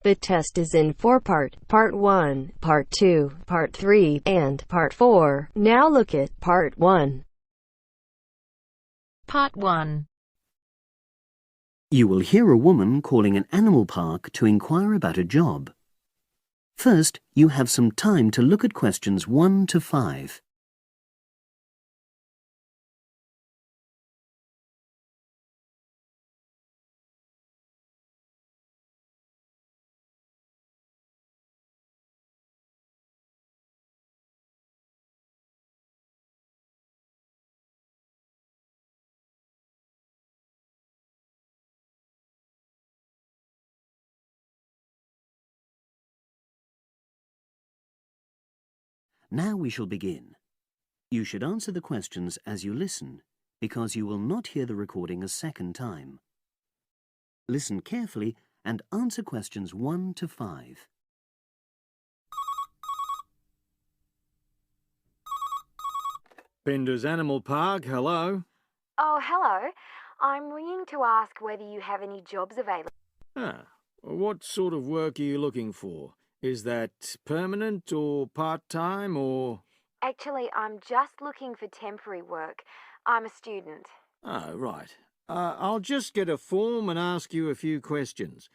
The test is in 4 parts. Part 1, Part 2, Part 3, and Part 4. Now look at Part 1. Part 1. You will hear a woman calling an animal park to inquire about a job. First, you have some time to look at questions 1 to 5. Now we shall begin. You should answer the questions as you listen, because you will not hear the recording a second time. Listen carefully and answer questions 1 to 5. Bender's Animal Park, hello. Oh, hello. I'm ringing to ask whether you have any jobs available. What sort of work are you looking for? Is that permanent or part-time or... Actually, I'm just looking for temporary work. I'm a student. Oh, right. I'll just get a form and ask you a few questions.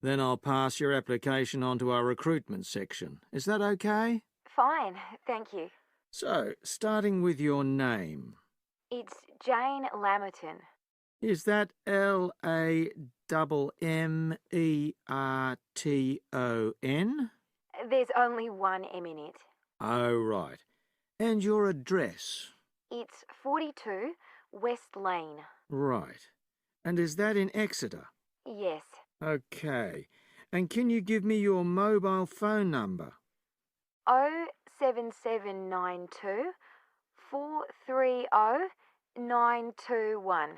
Then I'll pass your application on to our recruitment section. Is that okay? Fine, thank you. So, starting with your name. It's Jane Lammerton. Is that Lammerton? There's only one M in it. Oh, right. And your address? It's 42 West Lane. Right. And is that in Exeter? Yes. Okay. And can you give me your mobile phone number? 07792 430 921.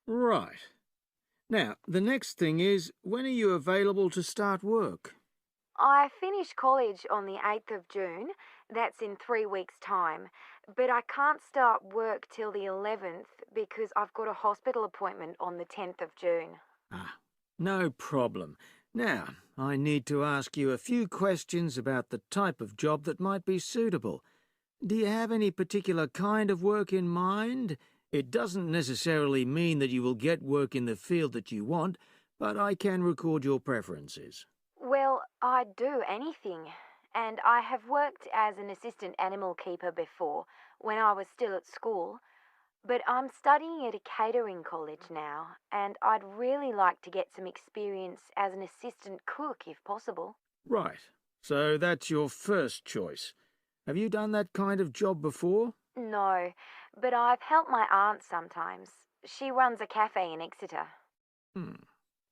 Right. Now, the next thing is, when are you available to start work? I finish college on the 8th of June. That's in 3 weeks' time. But I can't start work till the 11th because I've got a hospital appointment on the 10th of June. No problem. Now, I need to ask you a few questions about the type of job that might be suitable. Do you have any particular kind of work in mind? It doesn't necessarily mean that you will get work in the field that you want, but I can record your preferences. Well, I'd do anything. And I have worked as an assistant animal keeper before, when I was still at school. But I'm studying at a catering college now, and I'd really like to get some experience as an assistant cook if possible. Right. So that's your first choice. Have you done that kind of job before? No, but I've helped my aunt sometimes. She runs a cafe in Exeter.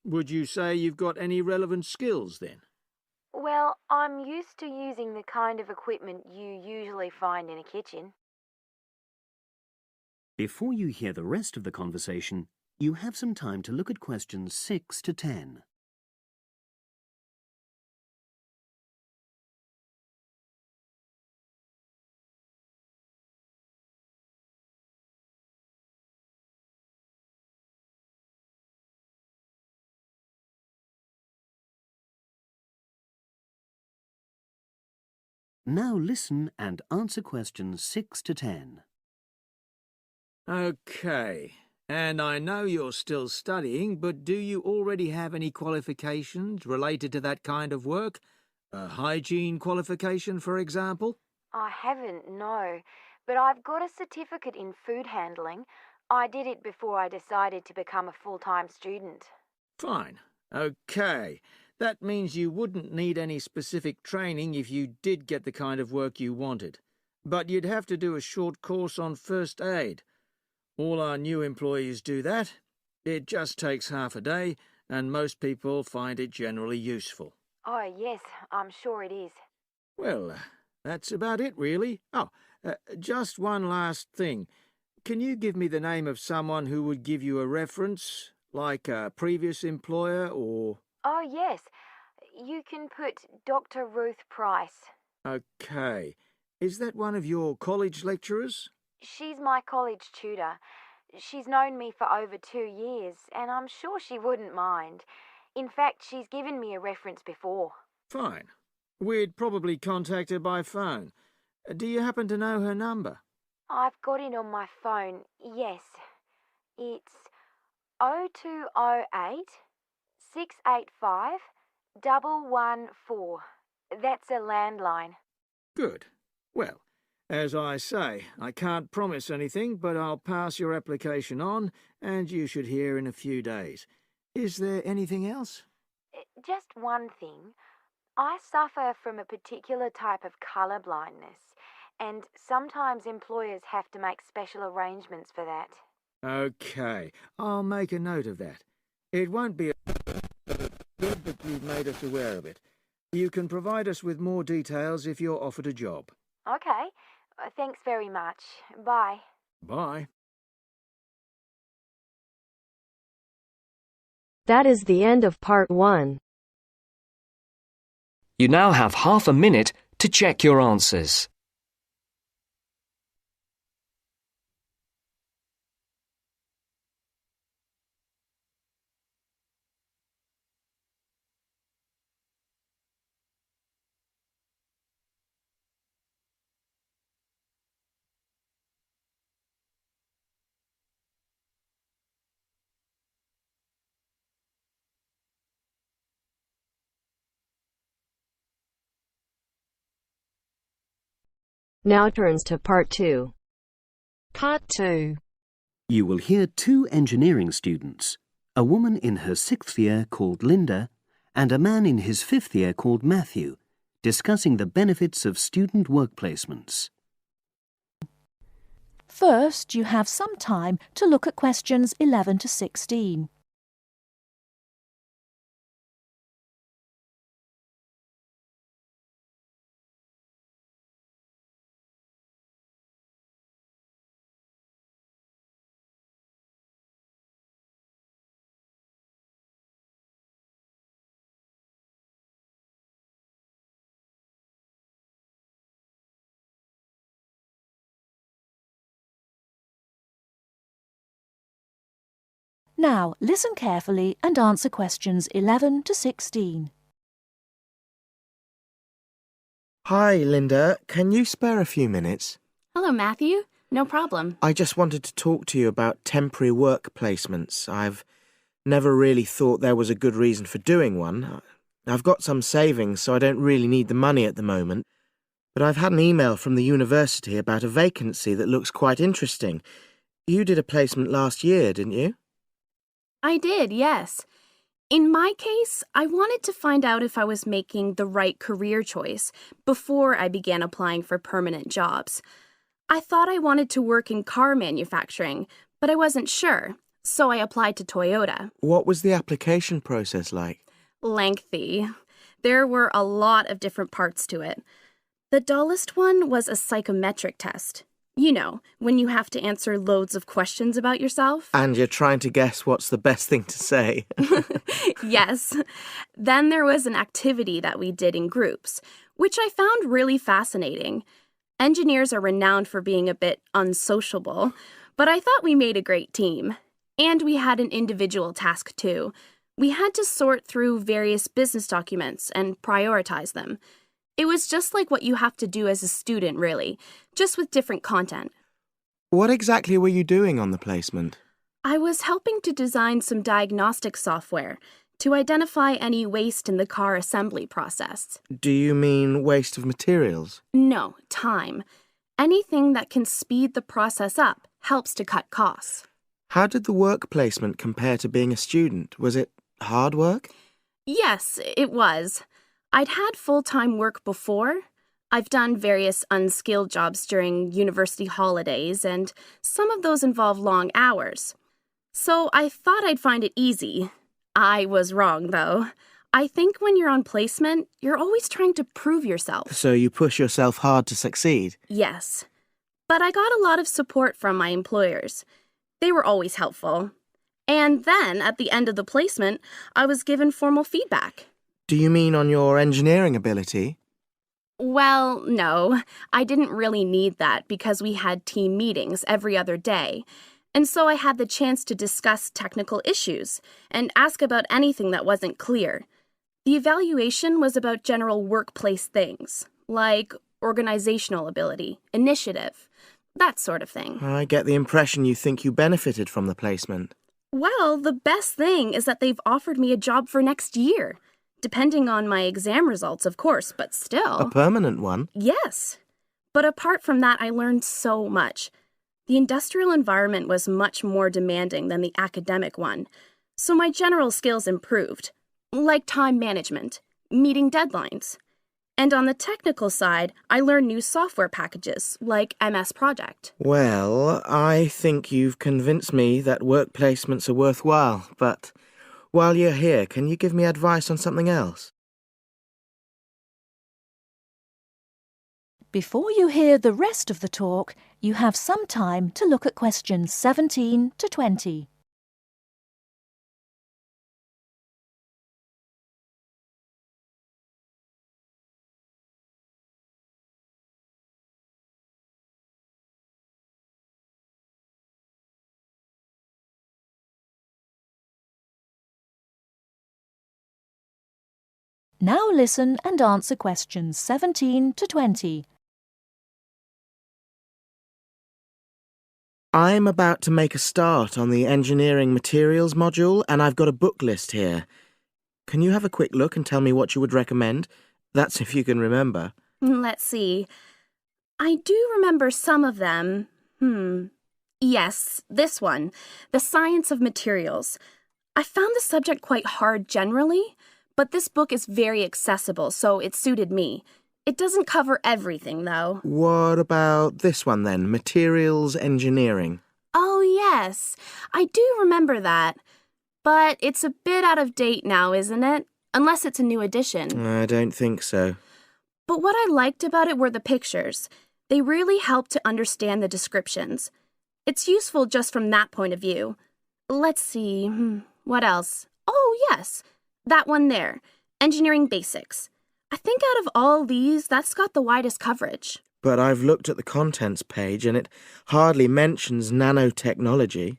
Would you say you've got any relevant skills then? Well, I'm used to using the kind of equipment you usually find in a kitchen. Before you hear the rest of the conversation, you have some time to look at questions 6 to 10. Now listen and answer questions 6 to 10. Okay. And I know you're still studying, but do you already have any qualifications related to that kind of work? A hygiene qualification, for example? I haven't, no. But I've got a certificate in food handling. I did it before I decided to become a full-time student. Fine. Okay. That means you wouldn't need any specific training if you did get the kind of work you wanted. But you'd have to do a short course on first aid. All our new employees do that. It just takes half a day, and most people find it generally useful. Oh, yes, I'm sure it is. Well, that's about it, really. Just one last thing. Can you give me the name of someone who would give you a reference, like a previous employer or... Oh, yes. You can put Dr. Ruth Price. Okay. Is that one of your college lecturers? She's my college tutor. She's known me for over 2 years, and I'm sure she wouldn't mind. In fact, she's given me a reference before. Fine. We'd probably contact her by phone. Do you happen to know her number? I've got it on my phone, yes. It's 0208 685 114. That's a landline. Good. Well, as I say, I can't promise anything, but I'll pass your application on, and you should hear in a few days. Is there anything else? Just one thing. I suffer from a particular type of colour blindness, and sometimes employers have to make special arrangements for that. Okay, I'll make a note of that. It won't be good that you've made us aware of it. You can provide us with more details if you're offered a job. Okay. Thanks very much. Bye. Bye. That is the end of part 1. You now have half a minute to check your answers. Now turns to part 2. Part 2. You will hear 2 engineering students, a woman in her 6th year called Linda and a man in his 5th year called Matthew, discussing the benefits of student work placements. First, you have some time to look at questions 11 to 16. Now, listen carefully and answer questions 11 to 16. Hi, Linda. Can you spare a few minutes? Hello, Matthew. No problem. I just wanted to talk to you about temporary work placements. I've never really thought there was a good reason for doing one. I've got some savings, so I don't really need the money at the moment. But I've had an email from the university about a vacancy that looks quite interesting. You did a placement last year, didn't you? I did, yes. In my case, I wanted to find out if I was making the right career choice before I began applying for permanent jobs. I thought I wanted to work in car manufacturing, but I wasn't sure, so I applied to Toyota. What was the application process like? Lengthy. There were a lot of different parts to it. The dullest one was a psychometric test. You know, when you have to answer loads of questions about yourself. And you're trying to guess what's the best thing to say. Yes. Then there was an activity that we did in groups, which I found really fascinating. Engineers are renowned for being a bit unsociable, but I thought we made a great team. And we had an individual task too. We had to sort through various business documents and prioritize them. It was just like what you have to do as a student, really, just with different content. What exactly were you doing on the placement? I was helping to design some diagnostic software to identify any waste in the car assembly process. Do you mean waste of materials? No, time. Anything that can speed the process up helps to cut costs. How did the work placement compare to being a student? Was it hard work? Yes, it was. I'd had full-time work before. I've done various unskilled jobs during university holidays, and some of those involve long hours. So I thought I'd find it easy. I was wrong, though. I think when you're on placement, you're always trying to prove yourself. So you push yourself hard to succeed? Yes. But I got a lot of support from my employers. They were always helpful. And then, at the end of the placement, I was given formal feedback. Do you mean on your engineering ability? Well, no. I didn't really need that because we had team meetings every other day. and so I had the chance to discuss technical issues and ask about anything that wasn't clear. The evaluation was about general workplace things, like organizational ability, initiative, that sort of thing. I get the impression you think you benefited from the placement. Well, the best thing is that they've offered me a job for next year. Depending on my exam results, of course, but still. A permanent one? Yes. But apart from that, I learned so much. The industrial environment was much more demanding than the academic one, so my general skills improved, like time management, meeting deadlines. And on the technical side, I learned new software packages, like MS Project. Well, I think you've convinced me that work placements are worthwhile, but while you're here, can you give me advice on something else? Before you hear the rest of the talk, you have some time to look at questions 17 to 20. Now listen and answer questions 17 to 20. I'm about to make a start on the engineering materials module, and I've got a book list here. Can you have a quick look and tell me what you would recommend? That's if you can remember. Let's see. I do remember some of them. Yes, this one, The Science of Materials. I found the subject quite hard generally, but this book is very accessible, so it suited me. It doesn't cover everything, though. What about this one then, Materials Engineering? Oh, yes. I do remember that. But it's a bit out of date now, isn't it? Unless it's a new edition. I don't think so. But what I liked about it were the pictures. They really helped to understand the descriptions. It's useful just from that point of view. Let's see, what else? Oh, yes, that one there, Engineering Basics. I think out of all these, that's got the widest coverage. But I've looked at the contents page and it hardly mentions nanotechnology.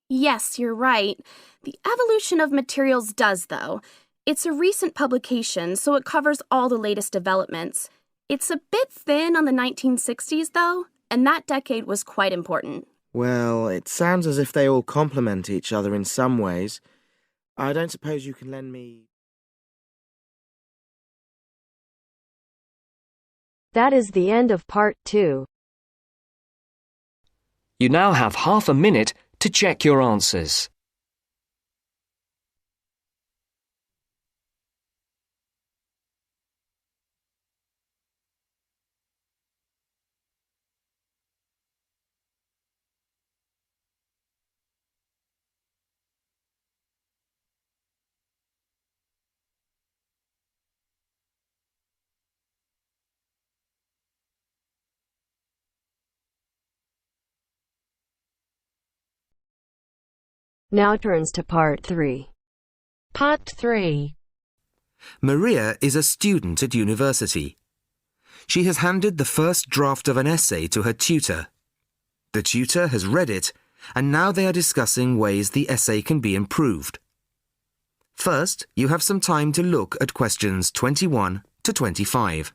Yes, you're right. The Evolution of Materials does, though. It's a recent publication, so it covers all the latest developments. It's a bit thin on the 1960s, though, and that decade was quite important. Well, it sounds as if they all complement each other in some ways. I don't suppose you can lend me... That is the end of part 2. You now have half a minute to check your answers. Now turns to part 3. Part 3. Maria is a student at university. She has handed the first draft of an essay to her tutor. The tutor has read it, and now they are discussing ways the essay can be improved. First, you have some time to look at questions 21 to 25.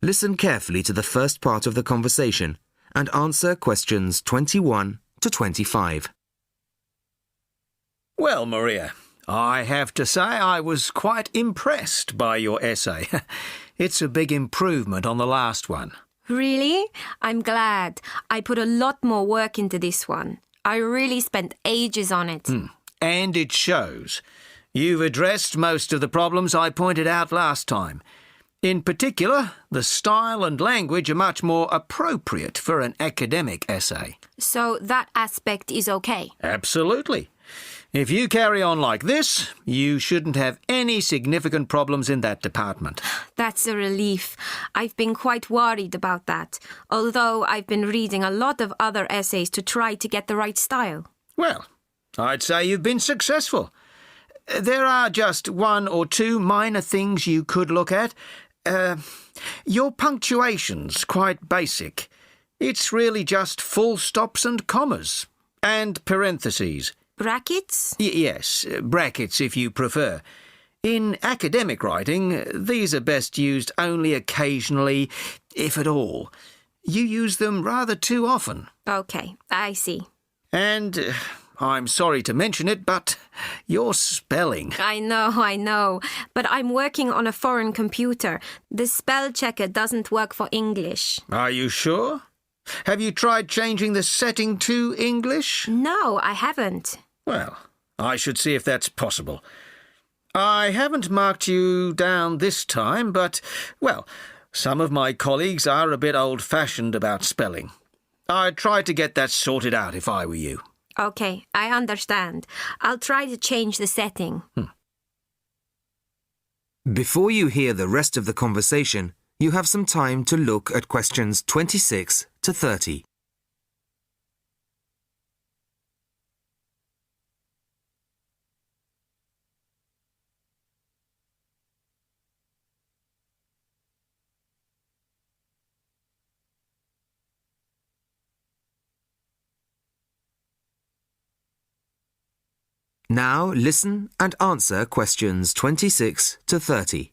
Listen carefully to the first part of the conversation and answer questions 21 to 25. Well, Maria, I have to say I was quite impressed by your essay. It's a big improvement on the last one. Really? I'm glad. I put a lot more work into this one. I really spent ages on it. And it shows. You've addressed most of the problems I pointed out last time. In particular, the style and language are much more appropriate for an academic essay. So that aspect is okay? Absolutely. If you carry on like this, you shouldn't have any significant problems in that department. That's a relief. I've been quite worried about that, although I've been reading a lot of other essays to try to get the right style. Well, I'd say you've been successful. There are just one or two minor things you could look at. Your punctuation's quite basic. It's really just full stops and commas. And parentheses. Brackets? Yes, brackets if you prefer. In academic writing, these are best used only occasionally, if at all. You use them rather too often. Okay, I see. And I'm sorry to mention it, but your spelling. I know. But I'm working on a foreign computer. The spell checker doesn't work for English. Are you sure? Have you tried changing the setting to English? No, I haven't. Well, I should see if that's possible. I haven't marked you down this time, but, well, some of my colleagues are a bit old-fashioned about spelling. I'd try to get that sorted out if I were you. Okay, I understand. I'll try to change the setting. Before you hear the rest of the conversation, you have some time to look at questions 26 to 30. Now listen and answer questions 26 to 30.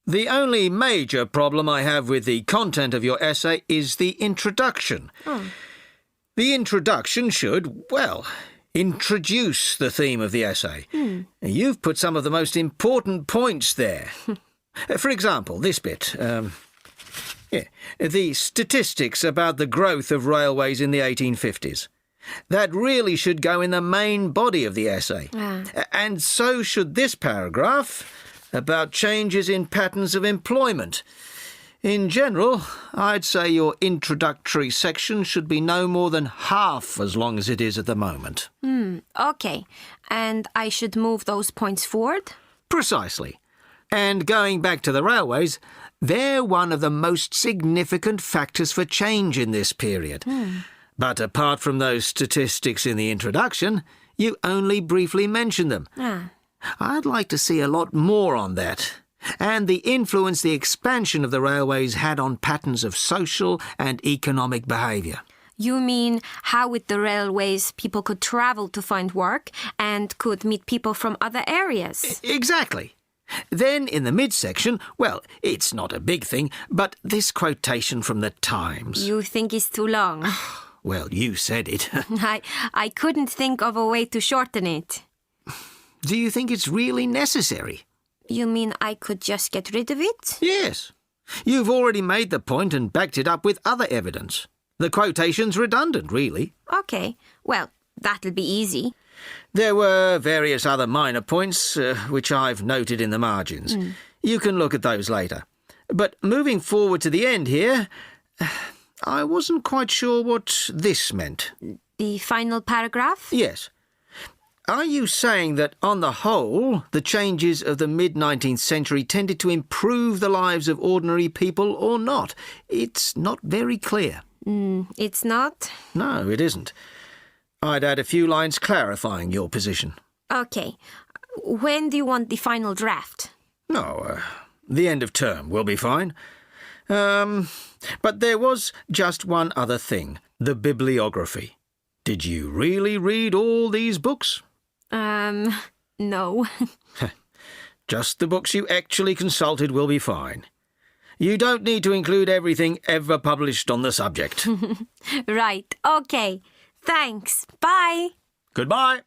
The only major problem I have with the content of your essay is the introduction. The introduction should, well, introduce the theme of the essay. You've put some of the most important points there. For example, this bit. The statistics about the growth of railways in the 1850s. That really should go in the main body of the essay. And so should this paragraph about changes in patterns of employment. In general, I'd say your introductory section should be no more than half as long as it is at the moment. Okay. And I should move those points forward? Precisely. And going back to the railways, they're one of the most significant factors for change in this period. But apart from those statistics in the introduction, you only briefly mention them. I'd like to see a lot more on that, and the influence the expansion of the railways had on patterns of social and economic behaviour. You mean how with the railways people could travel to find work and could meet people from other areas? Exactly. Then in the midsection, well, it's not a big thing, but this quotation from the Times. You think it's too long? Well, you said it. I couldn't think of a way to shorten it. Do you think it's really necessary? You mean I could just get rid of it? Yes. You've already made the point and backed it up with other evidence. The quotation's redundant, really. Okay. Well, that'll be easy. There were various other minor points, which I've noted in the margins. You can look at those later. But moving forward to the end here, I wasn't quite sure what this meant. The final paragraph? Yes. Are you saying that, on the whole, the changes of the mid-19th century tended to improve the lives of ordinary people or not? It's not very clear. It's not? No, it isn't. I'd add a few lines clarifying your position. Okay. When do you want the final draft? No, the end of term will be fine. But there was just one other thing, the bibliography. Did you really read all these books? No. Just the books you actually consulted will be fine. You don't need to include everything ever published on the subject. Right. Okay. Thanks. Bye. Goodbye.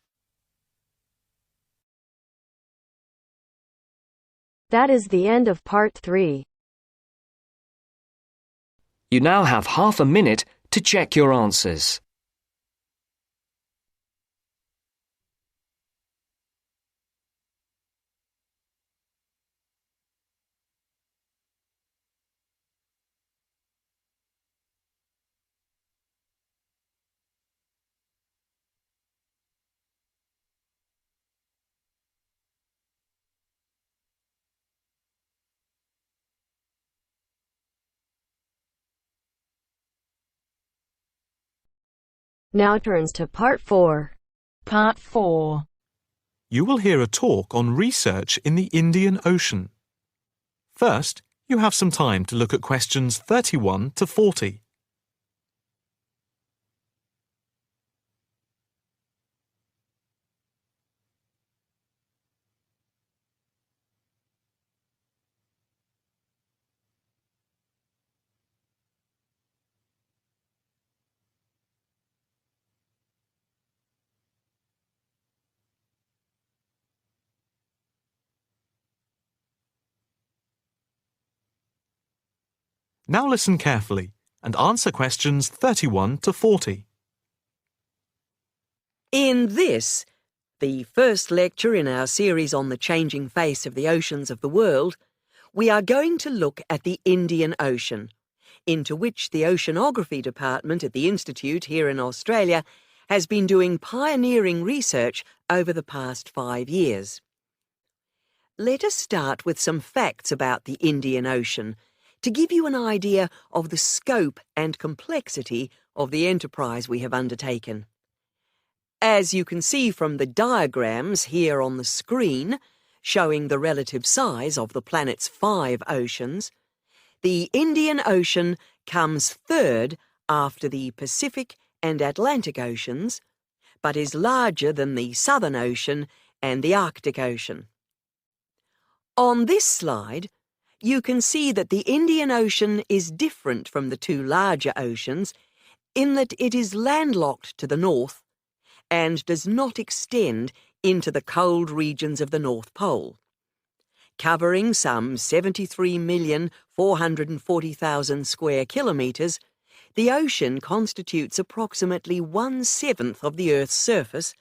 That is the end of part 3. You now have half a minute to check your answers. Now turns to Part 4. Part 4. You will hear a talk on research in the Indian Ocean. First, you have some time to look at questions 31 to 40. Now listen carefully and answer questions 31 to 40. In this, the first lecture in our series on the changing face of the oceans of the world, we are going to look at the Indian Ocean, into which the Oceanography Department at the Institute here in Australia has been doing pioneering research over the past 5 years. Let us start with some facts about the Indian Ocean to give you an idea of the scope and complexity of the enterprise we have undertaken. As you can see from the diagrams here on the screen, showing the relative size of the planet's 5 oceans, the Indian Ocean comes third after the Pacific and Atlantic Oceans, but is larger than the Southern Ocean and the Arctic Ocean. On this slide, you can see that the Indian Ocean is different from the 2 larger oceans in that it is landlocked to the north and does not extend into the cold regions of the North Pole. Covering some 73,440,000 square kilometres, the ocean constitutes approximately 1/7 of the Earth's surface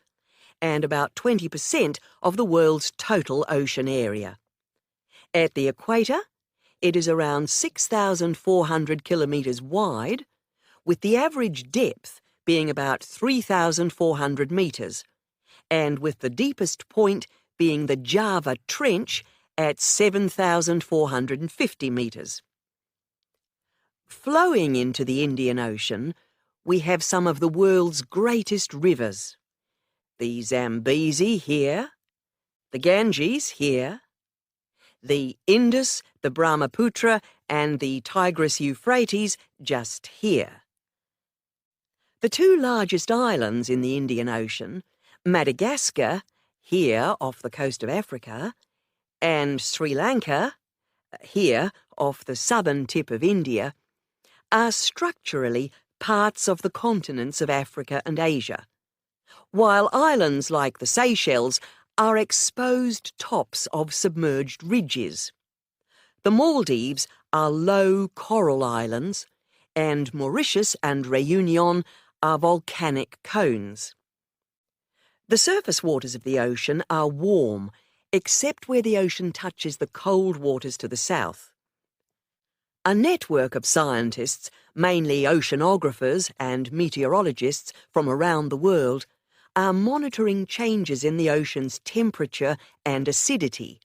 and about 20% of the world's total ocean area. At the equator, it is around 6,400 kilometres wide, with the average depth being about 3,400 metres, and with the deepest point being the Java Trench at 7,450 metres. Flowing into the Indian Ocean, we have some of the world's greatest rivers. The Zambezi here, the Ganges here, the Indus, the Brahmaputra, and the Tigris-Euphrates just here. The 2 largest islands in the Indian Ocean, Madagascar, here off the coast of Africa, and Sri Lanka, here off the southern tip of India, are structurally parts of the continents of Africa and Asia, while islands like the Seychelles are exposed tops of submerged ridges. The Maldives are low coral islands, and Mauritius and Réunion are volcanic cones. The surface waters of the ocean are warm, except where the ocean touches the cold waters to the south. A network of scientists, mainly oceanographers and meteorologists from around the world, are monitoring changes in the ocean's temperature and acidity,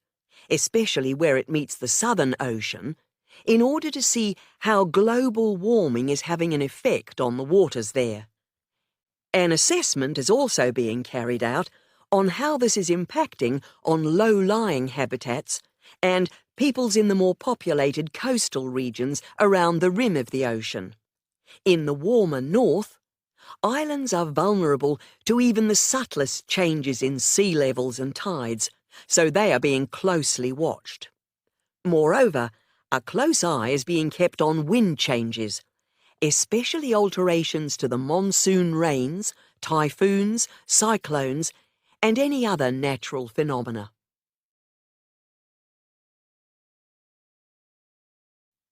especially where it meets the Southern Ocean, in order to see how global warming is having an effect on the waters there. An assessment is also being carried out on how this is impacting on low-lying habitats and peoples in the more populated coastal regions around the rim of the ocean. In the warmer north, islands are vulnerable to even the subtlest changes in sea levels and tides, so they are being closely watched. Moreover, a close eye is being kept on wind changes, especially alterations to the monsoon rains, typhoons, cyclones, and any other natural phenomena.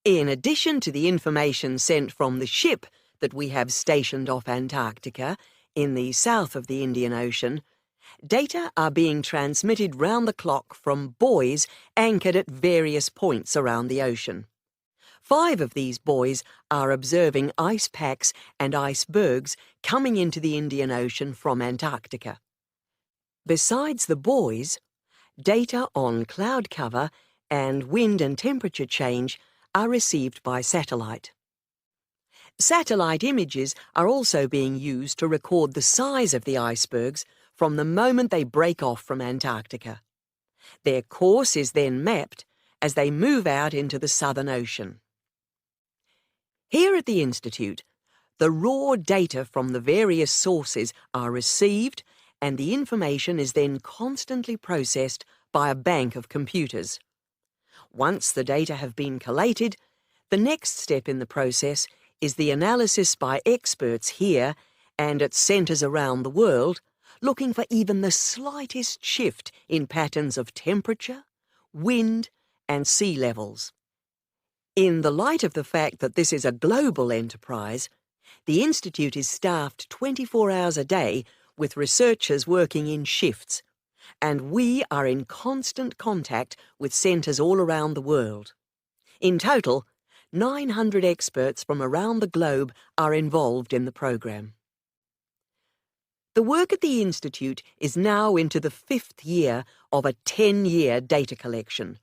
In addition to the information sent from the ship that we have stationed off Antarctica, in the south of the Indian Ocean, data are being transmitted round the clock from buoys anchored at various points around the ocean. 5 of these buoys are observing ice packs and icebergs coming into the Indian Ocean from Antarctica. Besides the buoys, data on cloud cover and wind and temperature change are received by satellite. Satellite images are also being used to record the size of the icebergs from the moment they break off from Antarctica. Their course is then mapped as they move out into the Southern Ocean. Here at the Institute, the raw data from the various sources are received and the information is then constantly processed by a bank of computers. Once the data have been collated, the next step in the process is the analysis by experts here and at centres around the world, looking for even the slightest shift in patterns of temperature, wind, and sea levels. In the light of the fact that this is a global enterprise, the Institute is staffed 24 hours a day with researchers working in shifts, and we are in constant contact with centres all around the world. In total, 900 experts from around the globe are involved in the programme. The work at the Institute is now into the 5th year of a 10-year data collection,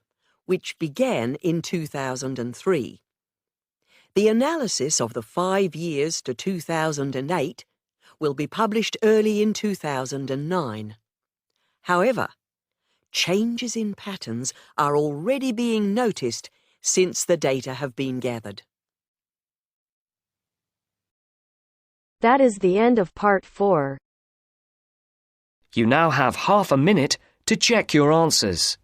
which began in 2003. The analysis of the 5 years to 2008 will be published early in 2009. However, changes in patterns are already being noticed since the data have been gathered. That is the end of part 4. You now have half a minute to check your answers.